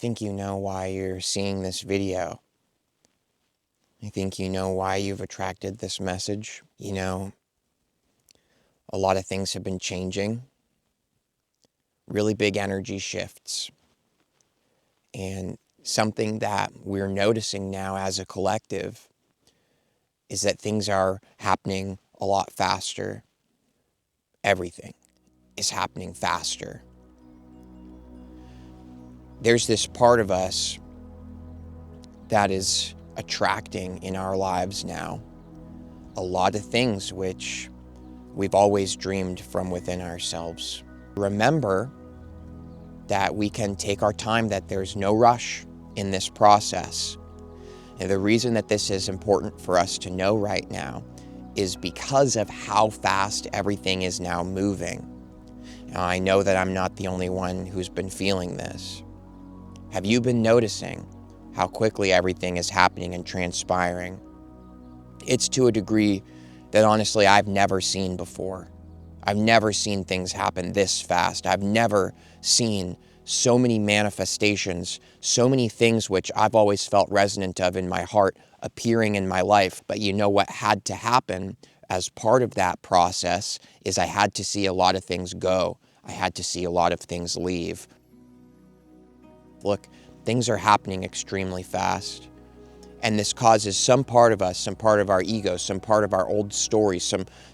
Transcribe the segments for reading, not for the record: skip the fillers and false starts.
think you know why you're seeing this video. I think you know why you've attracted this message. You know, a lot of things have been changing. Really big energy shifts. And something that we're noticing now as a collective is that things are happening a lot faster. Everything is happening faster. There's this part of us that is attracting in our lives now a lot of things which we've always dreamed from within ourselves. Remember that we can take our time, that there's no rush in this process. And the reason that this is important for us to know right now is because of how fast everything is now moving. Now, I know that I'm not the only one who's been feeling this. Have you been noticing how quickly everything is happening and transpiring? It's to a degree that honestly I've never seen before. I've never seen things happen this fast. I've never seen so many manifestations, so many things which I've always felt resonant of in my heart appearing in my life. But you know what had to happen as part of that process is I had to see a lot of things go. I had to see a lot of things leave. Look, things are happening extremely fast. And this causes some part of us, some part of our ego, some part of our old stories,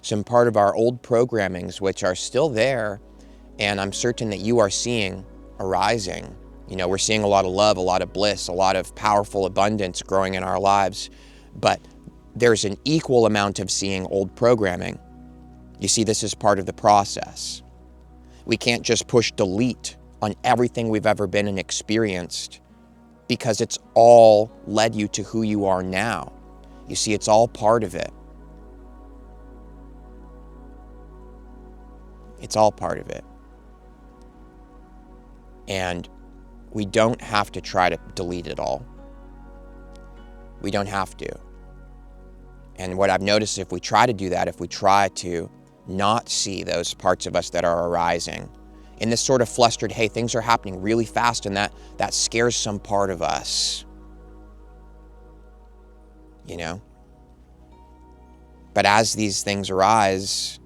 some part of our old programmings, which are still there. And I'm certain that you are seeing arising. You know, we're seeing a lot of love, a lot of bliss, a lot of powerful abundance growing in our lives. But there's an equal amount of seeing old programming. You see, this is part of the process. We can't just push delete on everything we've ever been and experienced, because it's all led you to who you are now. You see, it's all part of it. It's all part of it. And we don't have to try to delete it all. We don't have to. And what I've noticed, if we try to do that, if we try to not see those parts of us that are arising, in this sort of flustered, hey, things are happening really fast, and that scares some part of us, you know? But as these things arise,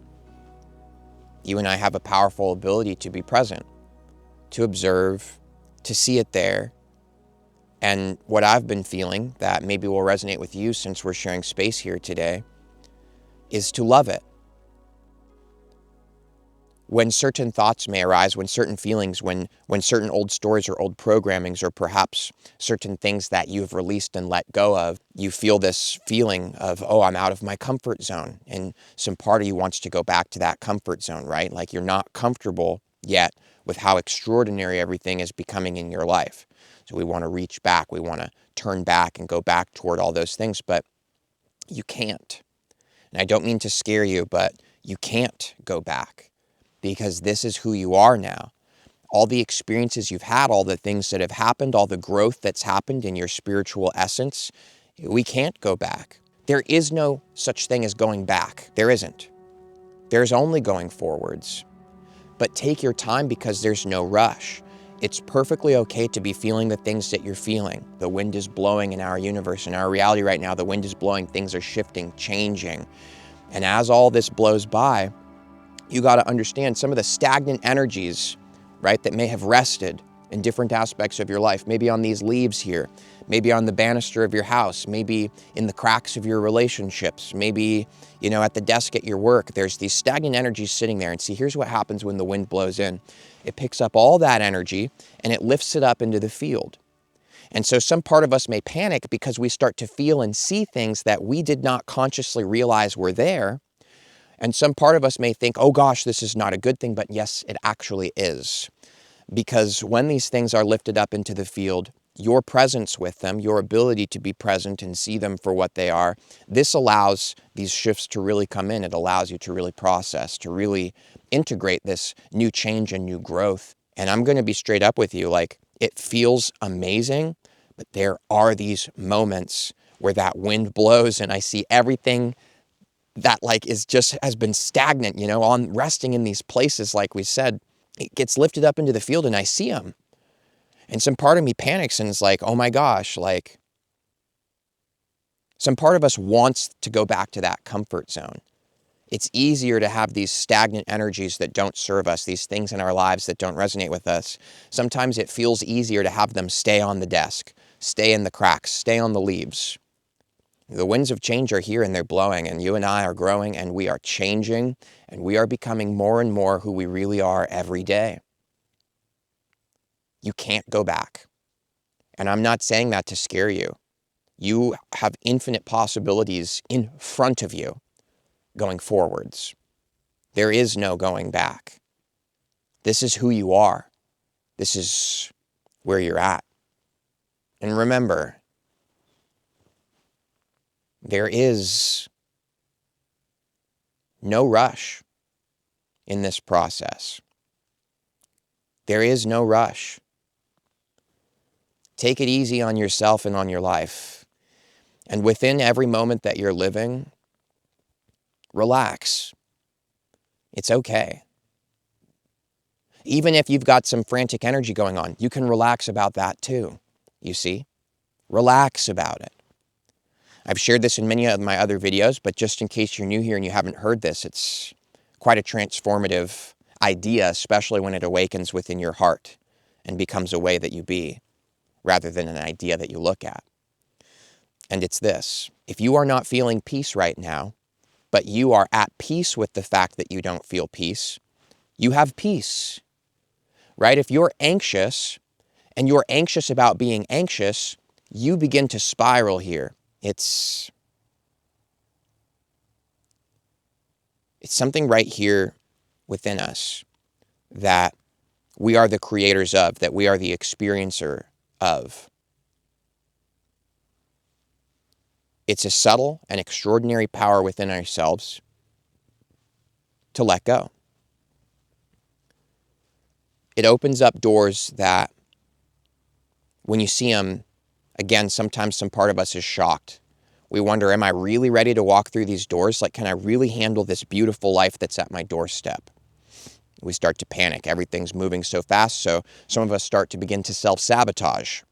you and I have a powerful ability to be present, to observe, to see it there. And what I've been feeling that maybe will resonate with you since we're sharing space here today is to love it. When certain thoughts may arise, when certain feelings, when certain old stories or old programmings, or perhaps certain things that you've released and let go of, you feel this feeling of, oh, I'm out of my comfort zone. And some part of you wants to go back to that comfort zone, right? Like you're not comfortable yet with how extraordinary everything is becoming in your life. So we want to reach back. We want to turn back and go back toward all those things, but you can't. And I don't mean to scare you, but you can't go back. Because this is who you are now. All the experiences you've had, all the things that have happened, all the growth that's happened in your spiritual essence, we can't go back. There is no such thing as going back. There isn't. There's only going forwards. But take your time because there's no rush. It's perfectly okay to be feeling the things that you're feeling. The wind is blowing in our universe, in our reality right now. The wind is blowing, things are shifting, changing. And as all this blows by, you got to understand some of the stagnant energies, right, that may have rested in different aspects of your life, maybe on these leaves here, maybe on the banister of your house, maybe in the cracks of your relationships, maybe, you know, at the desk at your work. There's these stagnant energies sitting there. And see, here's what happens when the wind blows in. It picks up all that energy and it lifts it up into the field. And so some part of us may panic because we start to feel and see things that we did not consciously realize were there. And some part of us may think, oh gosh, this is not a good thing, but yes, it actually is. Because when these things are lifted up into the field, your presence with them, your ability to be present and see them for what they are, this allows these shifts to really come in. It allows you to really process, to really integrate this new change and new growth. And I'm going to be straight up with you, like it feels amazing, but there are these moments where that wind blows and I see everything that like is just has been stagnant, you know, on resting in these places, like we said, it gets lifted up into the field and I see them. And some part of me panics and is like, oh my gosh, like, some part of us wants to go back to that comfort zone. It's easier to have these stagnant energies that don't serve us, these things in our lives that don't resonate with us. Sometimes it feels easier to have them stay on the desk, stay in the cracks, stay on the leaves. The winds of change are here and they're blowing, and you and I are growing and we are changing and we are becoming more and more who we really are every day. You can't go back. And I'm not saying that to scare you. You have infinite possibilities in front of you going forwards. There is no going back. This is who you are. This is where you're at. And remember, there is no rush in this process. There is no rush. Take it easy on yourself and on your life. And within every moment that you're living, relax. It's okay. Even if you've got some frantic energy going on, you can relax about that too, you see? Relax about it. I've shared this in many of my other videos, but just in case you're new here and you haven't heard this, it's quite a transformative idea, especially when it awakens within your heart and becomes a way that you be, rather than an idea that you look at. And it's this: if you are not feeling peace right now, but you are at peace with the fact that you don't feel peace, you have peace, right? If you're anxious and you're anxious about being anxious, you begin to spiral here. It's something right here within us that we are the creators of, that we are the experiencer of. It's a subtle and extraordinary power within ourselves to let go. It opens up doors that, when you see them, again, sometimes some part of us is shocked. We wonder, am I really ready to walk through these doors? Like, can I really handle this beautiful life that's at my doorstep? We start to panic. Everything's moving so fast, so some of us start to begin to self-sabotage.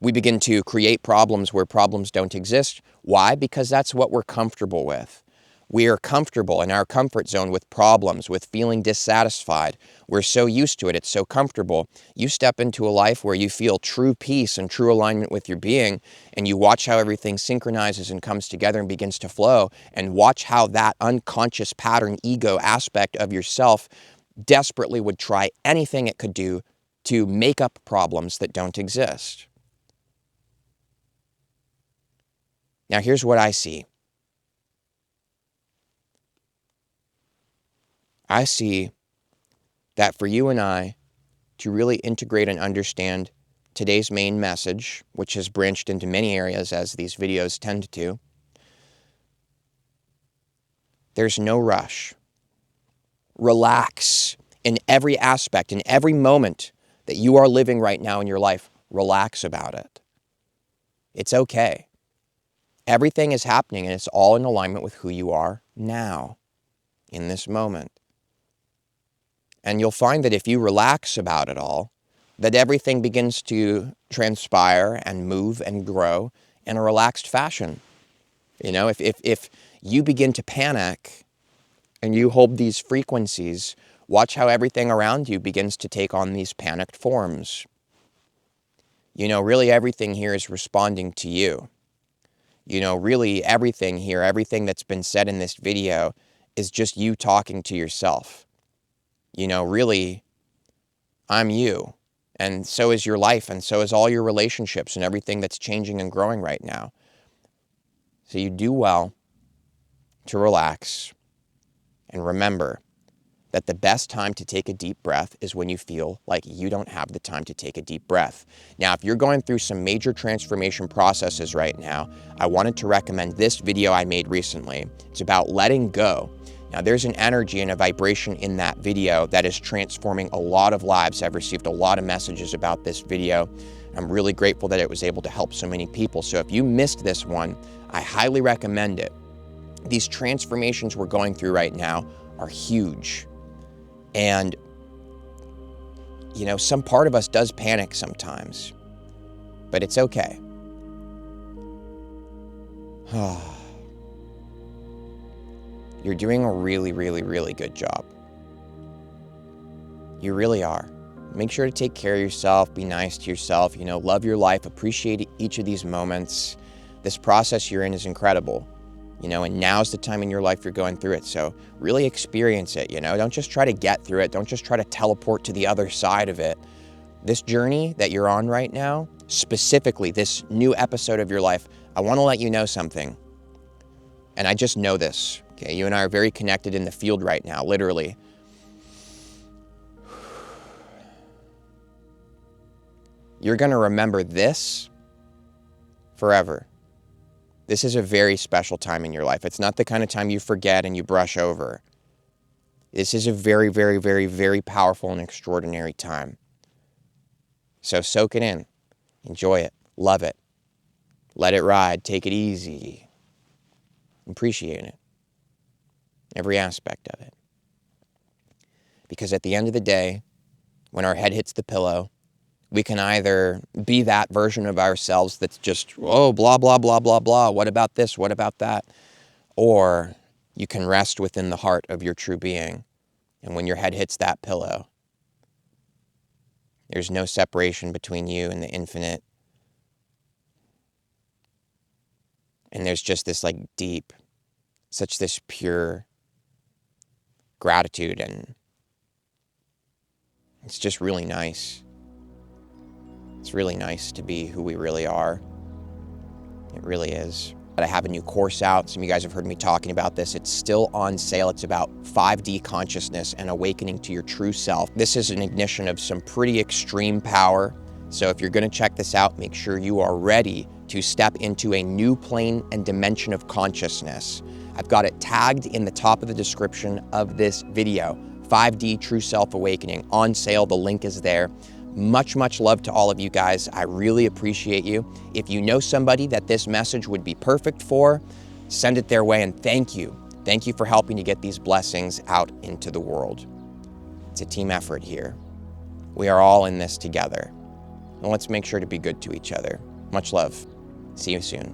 We begin to create problems where problems don't exist. Why? Because that's what we're comfortable with. We are comfortable in our comfort zone with problems, with feeling dissatisfied. We're so used to it. It's so comfortable. You step into a life where you feel true peace and true alignment with your being, and you watch how everything synchronizes and comes together and begins to flow, and watch how that unconscious pattern ego aspect of yourself desperately would try anything it could do to make up problems that don't exist. Now, here's what I see. I see that for you and I to really integrate and understand today's main message, which has branched into many areas as these videos tend to, there's no rush. Relax in every aspect, in every moment that you are living right now in your life. Relax about it. It's okay. Everything is happening and it's all in alignment with who you are now, in this moment. And you'll find that if you relax about it all, that everything begins to transpire and move and grow in a relaxed fashion. You know, if you begin to panic and you hold these frequencies, watch how everything around you begins to take on these panicked forms. You know, really everything here is responding to you. You know, really everything here, everything that's been said in this video is just you talking to yourself. You know, really, I'm you. And so is your life, and so is all your relationships and everything that's changing and growing right now. So you do well to relax and remember that the best time to take a deep breath is when you feel like you don't have the time to take a deep breath. Now, if you're going through some major transformation processes right now, I wanted to recommend this video I made recently. It's about letting go. Now, there's an energy and a vibration in that video that is transforming a lot of lives. I've received a lot of messages about this video. I'm really grateful that it was able to help so many people. So if you missed this one, I highly recommend it. These transformations we're going through right now are huge. And you know, some part of us does panic sometimes, but it's okay. You're doing a really, really, really good job. You really are. Make sure to take care of yourself, be nice to yourself, you know, love your life, appreciate each of these moments. This process you're in is incredible, you know, and now's the time in your life you're going through it. So really experience it, you know, don't just try to get through it. Don't just try to teleport to the other side of it. This journey that you're on right now, specifically this new episode of your life, I want to let you know something. And I just know this, okay? You and I are very connected in the field right now, literally. You're going to remember this forever. This is a very special time in your life. It's not the kind of time you forget and you brush over. This is a very, very, very, very powerful and extraordinary time. So soak it in. Enjoy it. Love it. Let it ride. Take it easy. Appreciate it. Every aspect of it. Because at the end of the day, when our head hits the pillow, we can either be that version of ourselves that's just, oh, blah, blah, blah, blah, blah. What about this? What about that? Or you can rest within the heart of your true being. And when your head hits that pillow, there's no separation between you and the infinite. And there's just this like deep, such this pure gratitude, and it's just really nice. It's really nice to be who we really are. It really is. But I have a new course out. Some of you guys have heard me talking about this. It's still on sale. It's about 5D consciousness and awakening to your true self. This is an ignition of some pretty extreme power. So if you're going to check this out, make sure you are ready to step into a new plane and dimension of consciousness. I've got it tagged in the top of the description of this video. 5D True Self Awakening on sale. The link is there. Much, much love to all of you guys. I really appreciate you. If you know somebody that this message would be perfect for, send it their way, and thank you. Thank you for helping to get these blessings out into the world. It's a team effort here. We are all in this together. And let's make sure to be good to each other. Much love. See you soon.